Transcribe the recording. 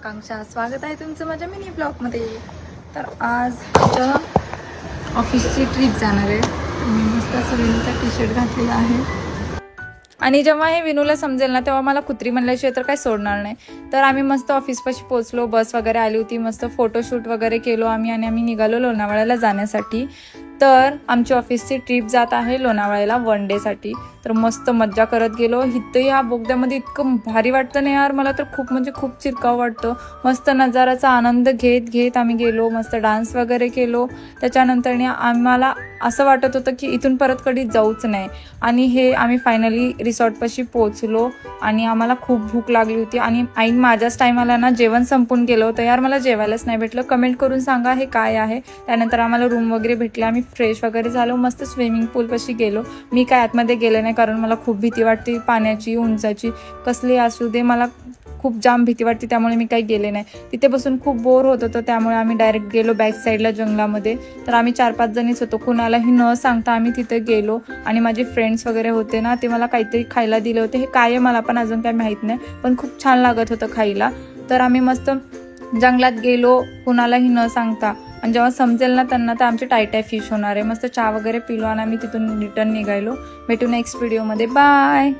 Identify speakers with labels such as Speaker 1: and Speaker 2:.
Speaker 1: आकांक्षा, स्वागत आहे तुमचं माझ्या मिनी ब्लॉगमध्ये। तर आज ऑफिसची ट्रिप जाणार आहे। मी मस्त असं विनूचा टी शर्ट घातलेला आहे आणि जेव्हा हे विनूला समजेल ना तेव्हा मला कुत्री म्हणल्याशिवाय तर काही सोडणार नाही। तर आम्ही मस्त ऑफिसपाशी पोहोचलो, बस वगैरे आली होती, मस्त फोटोशूट वगैरे केलो आम्ही आणि आम्ही निघालो लोणावळ्याला जाण्यासाठी। तर आमची ऑफिसची ट्रिप जात आहे लोणावळ्याला 1 डेसाठी। तर मस्त मज्जा करत गेलो। इथं या बोगद्यामध्ये इतकं भारी वाटतं ना यार, मला तर खूप म्हणजे खूप चिरकाव वाटतं। मस्त नजाराचा आनंद घेत आम्ही गेलो, मस्त डान्स वगैरे केलो। त्याच्यानंतर आम्हाला असं वाटत होतं की इथून परत कधी जाऊच नाही। आणि हे आम्ही फायनली रिसॉर्टपाशी पोहोचलो आणि आम्हाला खूप भूक लागली होती आणि ऐन माझ्याच टायमाला ना जेवण संपून गेलं होतं यार, मला जेवायलाच नाही भेटलं। कमेंट करून सांगा हे काय आहे। त्यानंतर आम्हाला रूम वगैरे भेटले, आम्ही फ्रेश वगैरे झालो, मस्त स्विमिंग पूलपाशी गेलो। मी काय आतमध्ये गेले नाही कारण मला खूप भीती वाटते पाण्याची, उंचाची, कसली असू दे मला खूप जाम भीती वाटते, त्यामुळे मी काही गेले नाही। तिथे बसून खूप बोर होत होतं, त्यामुळे आम्ही डायरेक्ट गेलो बॅक साईडला जंगलामध्ये। तर आम्ही 4-5 जणीच होतो, कुणालाही न सांगता आम्ही तिथे गेलो आणि माझे फ्रेंड्स वगैरे होते ना, ते मला काहीतरी खायला दिले होते। हे काय आहे मला पण अजून काय माहीत नाही, पण खूप छान लागत होतं खायला। तर आम्ही मस्त जंगलात गेलो कुणालाही न सांगता, आणि जेव्हा समजेल ना त्यांना तर आमचे टाय फिश होणार आहे। मस्त चहा वगैरे पिलो आणि आम्ही तिथून रिटर्न निघालो। भेटू नेक्स्ट व्हिडिओमध्ये, बाय।